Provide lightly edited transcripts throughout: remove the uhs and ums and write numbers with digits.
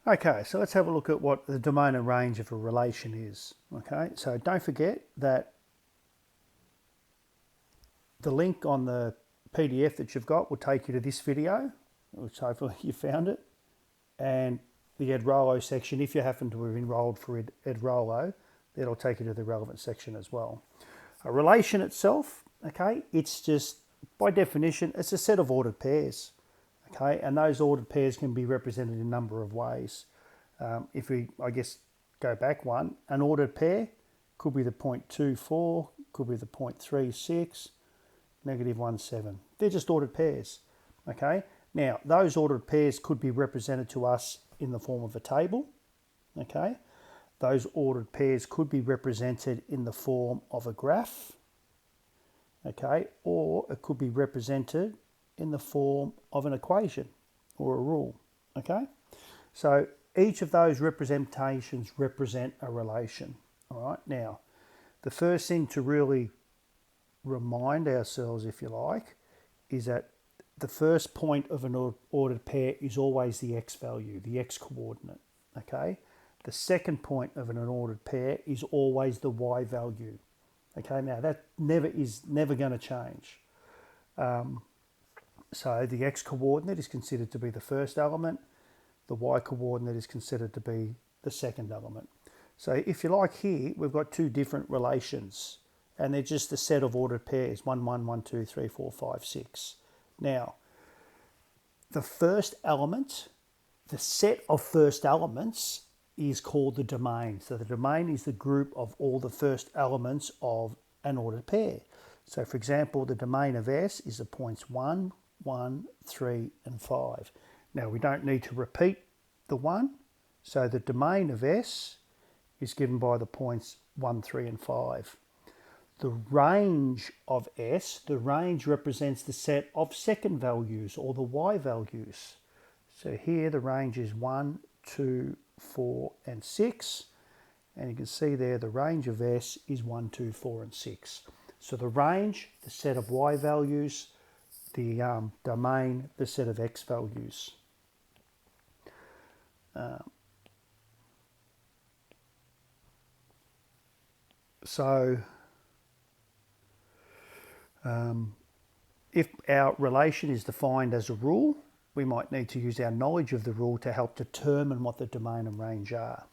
Okay, so let's have a look at what the domain and range of a relation is. Okay, so don't forget that the link on the PDF that you've got will take you to this video, which hopefully you found it, and the Ed Rollo section. If you happen to have enrolled for Ed Rollo, that'll take you to the relevant section as well. A relation itself, okay, it's just, by definition, it's a set of ordered pairs. Okay, and those ordered pairs can be represented in a number of ways. If we, I guess, go back one, an ordered pair could be the 0.24, could be the 0.36, -1.7. They're just ordered pairs. Okay, now those ordered pairs could be represented to us in the form of a table. Okay, those ordered pairs could be represented in the form of a graph. Okay, or it could be represented in the form of an equation or a rule. Okay, so each of those representations represent a relation. All right, now the first thing to really remind ourselves, if you like, is that the first point of an ordered pair is always the x value, the x coordinate. Okay, the second point of an unordered pair is always the y value. Okay, now that is never going to change. So the x coordinate is considered to be the first element. The y coordinate is considered to be the second element. So if you like, here we've got two different relations, and they're just a set of ordered pairs, 1, 1, 1, 2, 3, 4, 5, 6. Now, the first element, the set of first elements, is called the domain. So the domain is the group of all the first elements of an ordered pair. So for example, the domain of S is the points 1, 1, 3, and 5. Now we don't need to repeat the 1. So the domain of S is given by the points 1, 3, and 5. The range of S, the range represents the set of second values or the y values. So here the range is 1, 2, 4, and 6. And you can see there the range of S is 1, 2, 4, and 6. So the range, the set of y values, the domain, the set of x values. If our relation is defined as a rule, we might need to use our knowledge of the rule to help determine what the domain and range are.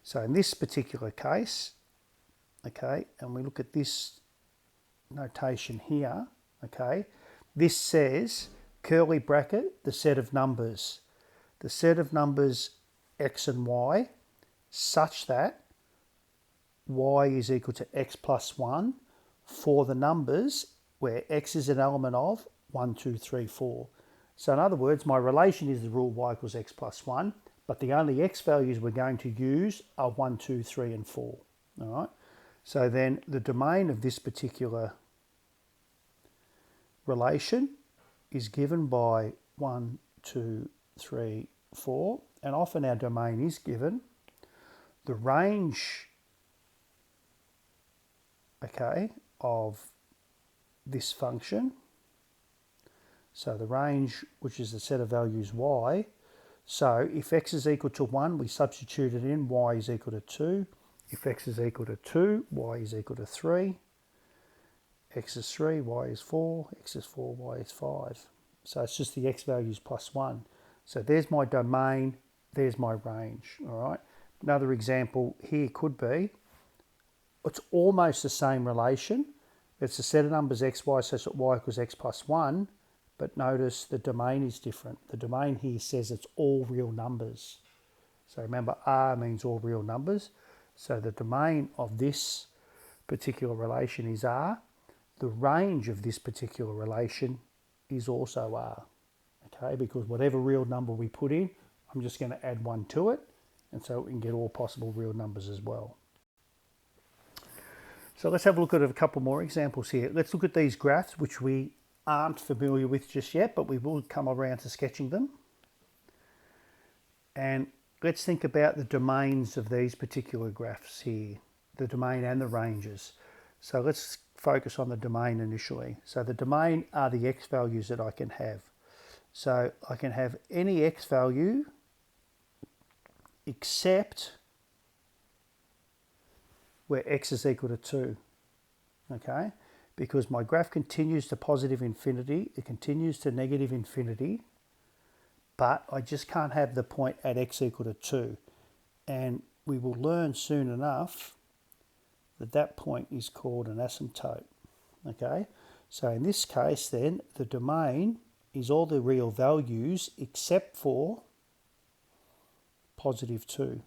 So in this particular case, okay, and we look at this notation here, okay, this says curly bracket, the set of numbers x and y such that y is equal to x plus 1 for the numbers where x is an element of 1, 2, 3, 4. So in other words, my relation is the rule y equals x plus 1, but the only x values we're going to use are 1, 2, 3, and 4. All right. So then the domain of this particular relation is given by 1, 2, 3, 4, and often our domain is given. The range, okay, of this function, so the range, which is the set of values y, so if x is equal to 1, we substitute it in, y is equal to 2. If x is equal to 2, y is equal to 3. X is 3, y is 4, x is 4, y is 5. So it's just the x values plus 1. So there's my domain, there's my range, all right? Another example here could be, it's almost the same relation. It's a set of numbers x, y such that y equals x plus 1, but notice the domain is different. The domain here says it's all real numbers. So remember, R means all real numbers. So the domain of this particular relation is R. The range of this particular relation is also R, okay? Because whatever real number we put in, I'm just going to add 1 to it, and so we can get all possible real numbers as well. So let's have a look at a couple more examples here. Let's look at these graphs, which we aren't familiar with just yet, but we will come around to sketching them. And let's think about the domains of these particular graphs here, the domain and the ranges. So let's focus on the domain initially. So the domain are the x values that I can have. So I can have any x value except where x is equal to 2, okay? Because my graph continues to positive infinity, it continues to negative infinity, but I just can't have the point at x equal to 2. And we will learn soon enough that that point is called an asymptote, okay? So in this case then, the domain is all the real values except for positive 2,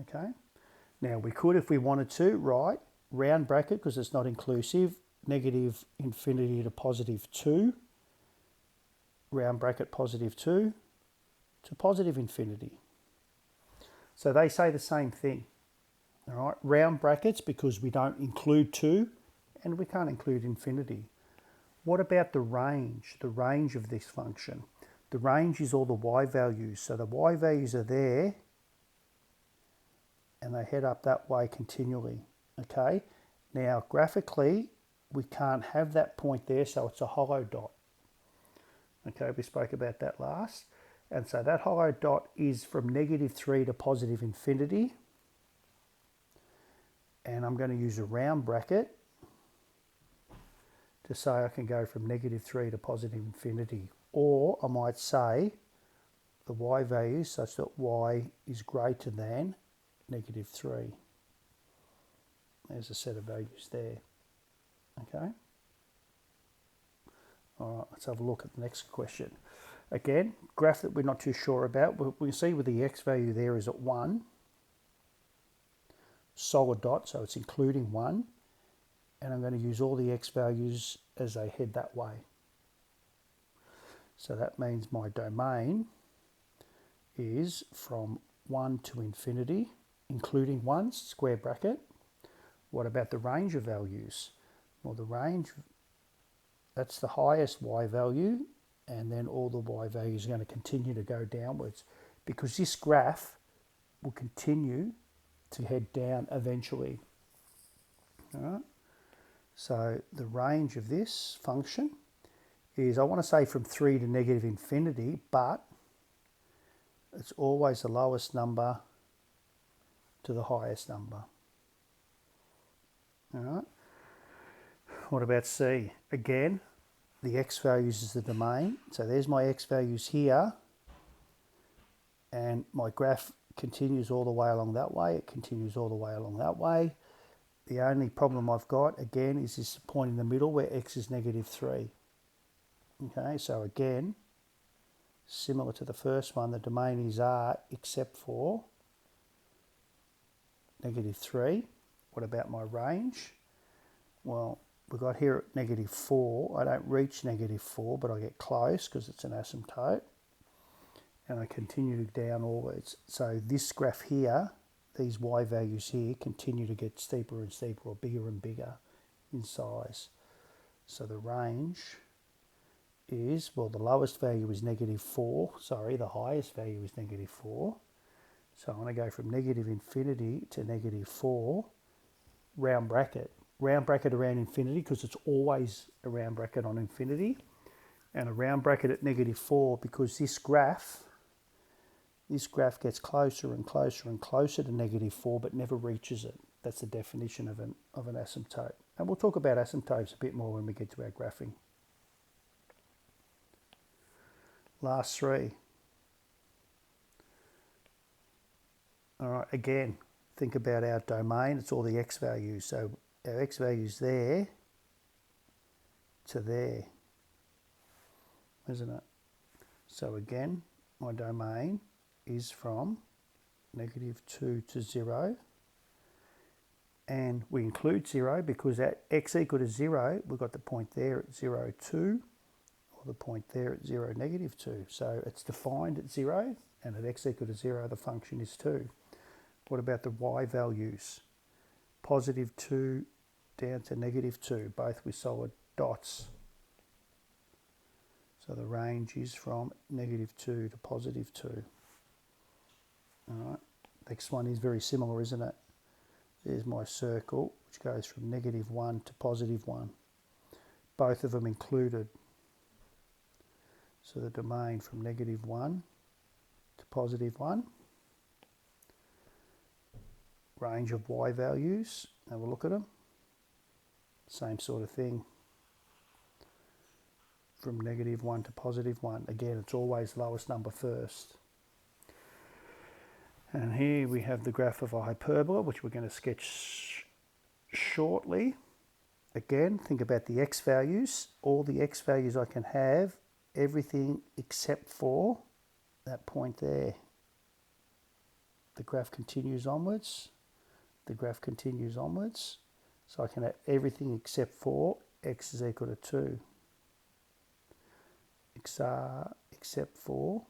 okay? Now we could, if we wanted to, write round bracket, because it's not inclusive, negative infinity to positive 2, round bracket positive 2 to positive infinity. So they say the same thing, all right? Round brackets because we don't include 2 and we can't include infinity. What about the range of this function? The range is all the y values. So the y values are there and they head up that way continually, okay? Now, graphically, we can't have that point there, so it's a hollow dot. Okay, we spoke about that last. And so that hollow dot is from negative 3 to positive infinity. And I'm going to use a round bracket to say I can go from negative 3 to positive infinity. Or I might say the y value such that y is greater than negative 3. There's a set of values there. Okay. All right, let's have a look at the next question. Again, graph that we're not too sure about. We see with the x value there is at 1. Solid dot, so it's including 1. And I'm going to use all the x values as they head that way. So that means my domain is from 1 to infinity, including 1, square bracket. What about the range of values? Well, the range, that's the highest y value, and then all the y values are going to continue to go downwards because this graph will continue to head down eventually. All right. So the range of this function is, I want to say from 3 to negative infinity, but it's always the lowest number to the highest number. All right. What about C? Again, the x values is the domain. So there's my x values here, and my graph continues all the way along that way. It continues all the way along that way. The only problem I've got, again, is this point in the middle where x is negative 3. Okay, so again, similar to the first one, the domain is R except for negative 3. What about my range? Well, we've got here at negative 4. I don't reach negative 4, but I get close because it's an asymptote. And I continue downwards. So this graph here, these y values here, continue to get steeper and steeper, or bigger and bigger in size. So the range is, well, the lowest value is negative 4. Sorry, the highest value is negative 4. So I'm going to go from negative infinity to negative 4, round bracket. Round bracket around infinity because it's always a round bracket on infinity. And a round bracket at negative 4 because this graph gets closer and closer and closer to negative 4 but never reaches it. That's the definition of an asymptote. And we'll talk about asymptotes a bit more when we get to our graphing. Last three. All right, again, think about our domain. It's all the x values. So our x values there to there, isn't it? So again, my domain is from negative 2 to 0. And we include 0 because at x equal to 0, we've got the point there at 0, 2, or the point there at 0, negative 2. So it's defined at 0, and at x equal to 0, the function is 2. What about the y values? Positive 2 down to negative 2, both with solid dots. So the range is from negative 2 to positive 2. All right, next one is very similar, isn't it? There's my circle, which goes from negative 1 to positive 1. Both of them included. So the domain from negative 1 to positive 1. Range of y values, have a look at them. Same sort of thing. From -1 to +1. Again, it's always lowest number first. And here we have the graph of a hyperbola, which we're going to sketch shortly. Again, think about the x values. All the x values I can have, everything except for that point there. The graph continues onwards. The graph continues onwards. So I can have everything except for x is equal to 2. Except for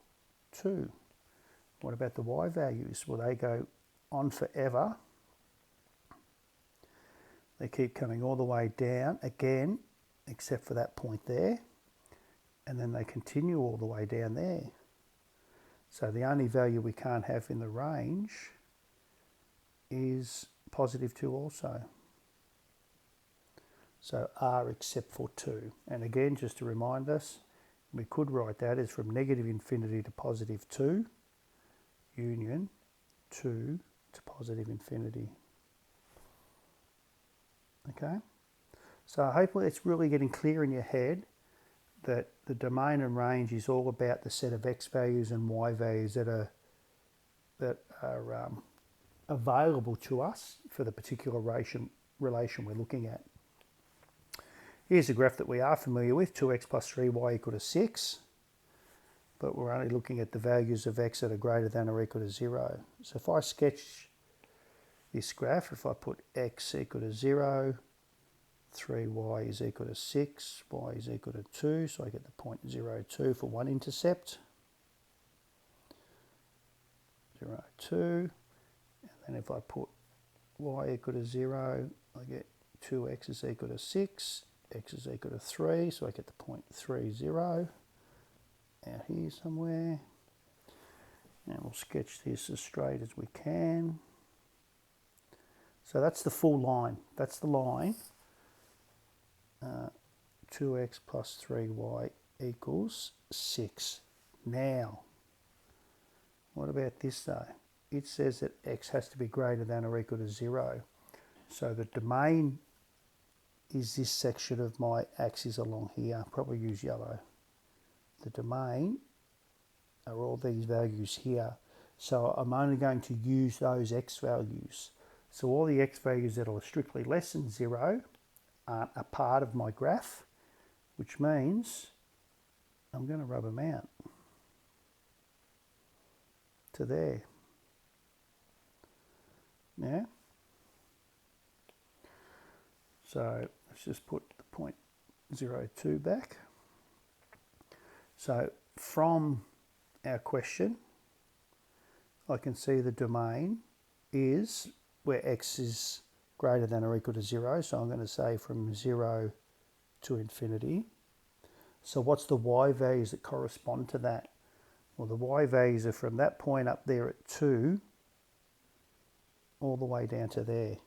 2. What about the y values? Well, they go on forever. They keep coming all the way down again, except for that point there. And then they continue all the way down there. So the only value we can't have in the range is +2 also. So r except for 2. And again, just to remind us, we could write that as from -infinity to +2, union 2 to +infinity. Okay? So hopefully it's really getting clear in your head that the domain and range is all about the set of x values and y values that are available to us for the particular relation we're looking at. Here's a graph that we are familiar with, 2x plus 3y equal to 6. But we're only looking at the values of x that are greater than or equal to 0. So if I sketch this graph, if I put x equal to 0, 3y is equal to 6, y is equal to 2, so I get the point 0, 2 for one intercept. 0, 2. And then if I put y equal to 0, I get 2x is equal to 6, x is equal to 3, so I get the point 3, 0 out here somewhere. And we'll sketch this as straight as we can. So that's the full line. That's the line. 2x plus 3y equals 6. Now, what about this though? It says that x has to be greater than or equal to 0. So the domain is this section of my axis along here. Probably use yellow. The domain are all these values here. So I'm only going to use those x values. So all the x values that are strictly less than 0 aren't a part of my graph, which means I'm going to rub them out to there. Yeah. So let's just put the point 0, 2 back. So from our question, I can see the domain is where x is greater than or equal to 0. So I'm going to say from 0 to infinity. So what's the y values that correspond to that? Well, the y values are from that point up there at 2 all the way down to there.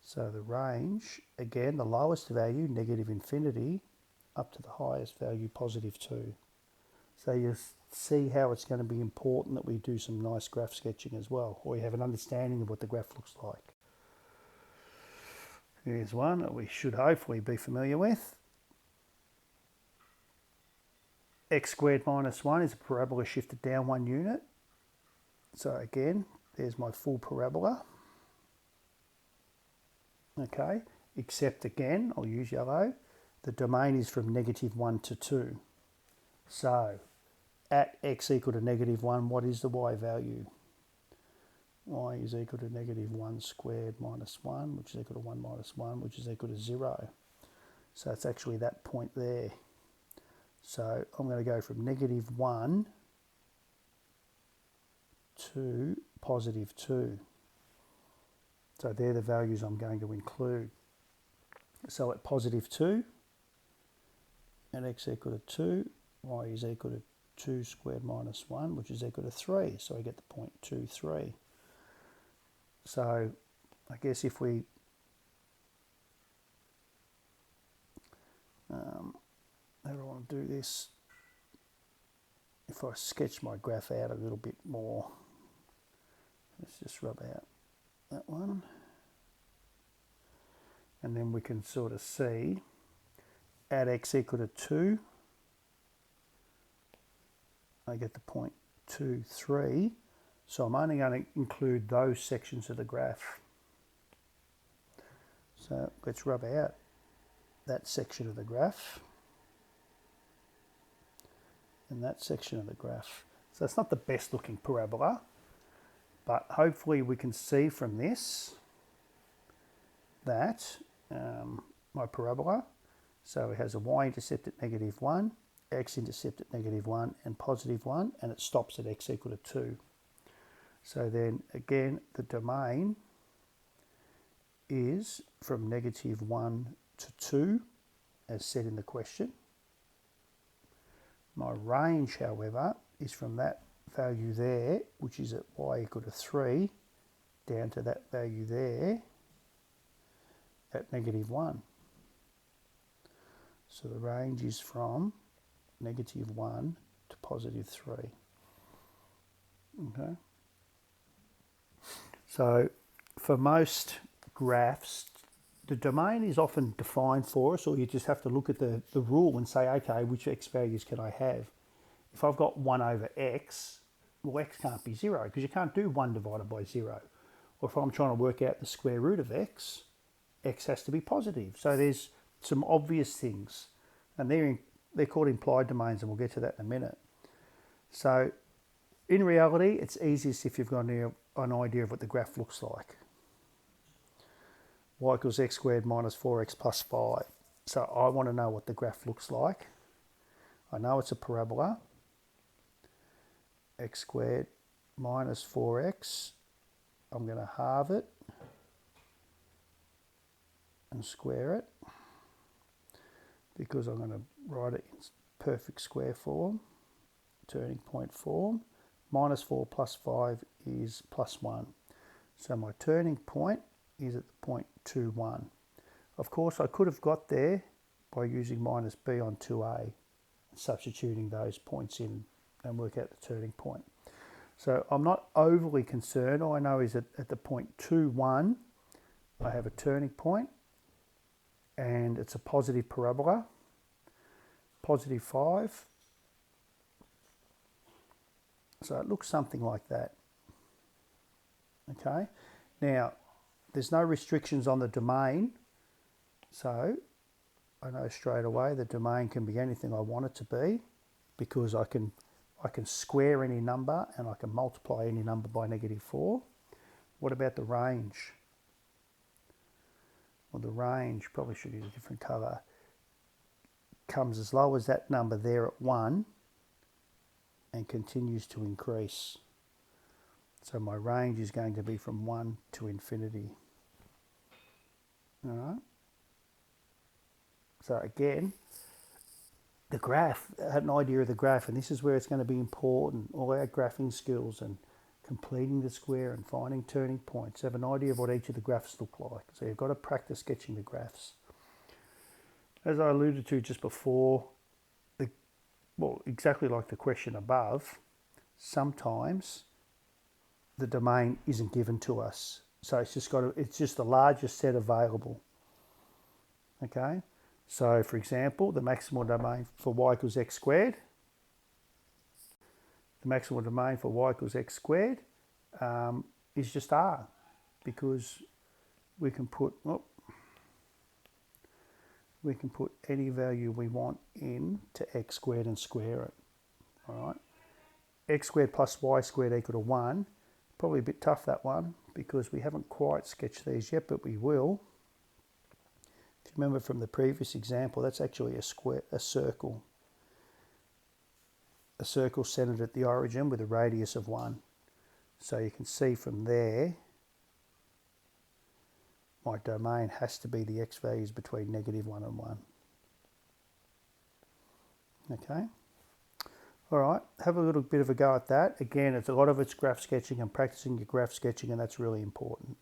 So the range, again, the lowest value, -infinity, up to the highest value, +2. So you see how it's going to be important that we do some nice graph sketching as well, or you have an understanding of what the graph looks like. Here's one that we should hopefully be familiar with. X squared minus 1 is a parabola shifted down 1 unit. So again, there's my full parabola. Okay, except again, I'll use yellow, the domain is from -1 to 2. So at x equal to -1, what is the y value? Y is equal to -1 squared minus 1, which is equal to 1 minus 1, which is equal to 0. So it's actually that point there. So I'm going to go from -1 to +2. So they're the values I'm going to include. So at +2, at x equal to 2, y is equal to 2 squared minus 1, which is equal to 3. So I get the point 2, 3. So I guess if we how do I want to do this? if I sketch my graph out a little bit more, let's just rub out that one. And then we can sort of see at x equal to 2, I get the point 2, 3. So I'm only going to include those sections of the graph. So let's rub out that section of the graph and that section of the graph. So it's not the best looking parabola, but hopefully we can see from this that my parabola, so it has a y-intercept at -1, x-intercept at -1 and +1, and it stops at x equal to 2. So then again, the domain is from -1 to 2, as said in the question. My range, however, is from that value there, which is at y equal to 3, down to that value there at -1. So the range is from -1 to +3. Okay. So for most graphs, the domain is often defined for us, or you just have to look at the rule and say, okay, which x values can I have? If I've got 1 over x, well, x can't be 0 because you can't do 1 divided by 0. Or if I'm trying to work out the square root of x, x has to be positive. So there's some obvious things, and they're called implied domains, and we'll get to that in a minute. So in reality, it's easiest if you've got an idea of what the graph looks like. Y equals x squared minus 4x plus 5. So I want to know what the graph looks like. I know it's a parabola. X squared minus 4x. I'm going to halve it and square it because I'm going to write it in perfect square form, turning point form. Minus 4 plus 5 is +1. So my turning point is at the point 2, 1. Of course, I could have got there by using minus b on 2a, substituting those points in and work out the turning point. So I'm not overly concerned. All I know is that at the point 2, 1, I have a turning point, and it's a positive parabola, +5. So it looks something like that. Okay. Now, there's no restrictions on the domain, so I know straight away the domain can be anything I want it to be, because I can square any number and I can multiply any number by -4. What about the range? Well, the range, probably should use a different colour, comes as low as that number there at 1 and continues to increase. So my range is going to be from 1 to infinity. All right. So again, the graph, I had an idea of the graph, and this is where it's going to be important. All our graphing skills and completing the square and finding turning points. Have an idea of what each of the graphs look like. So you've got to practice sketching the graphs. As I alluded to just before, exactly like the question above, sometimes the domain isn't given to us. So it's just the largest set available. Okay? So for example, the maximal domain for y equals x squared, is just R, because we can put any value we want in to x squared and square it. All right. X squared plus y squared equal to 1. Probably a bit tough, that one, because we haven't quite sketched these yet, but we will. If you remember from the previous example, that's actually a circle. A circle centered at the origin with a radius of 1. So you can see from there, my domain has to be the x values between -1 and 1. Okay. All right, have a little bit of a go at that. Again, a lot of it's graph sketching and practicing your graph sketching, and that's really important.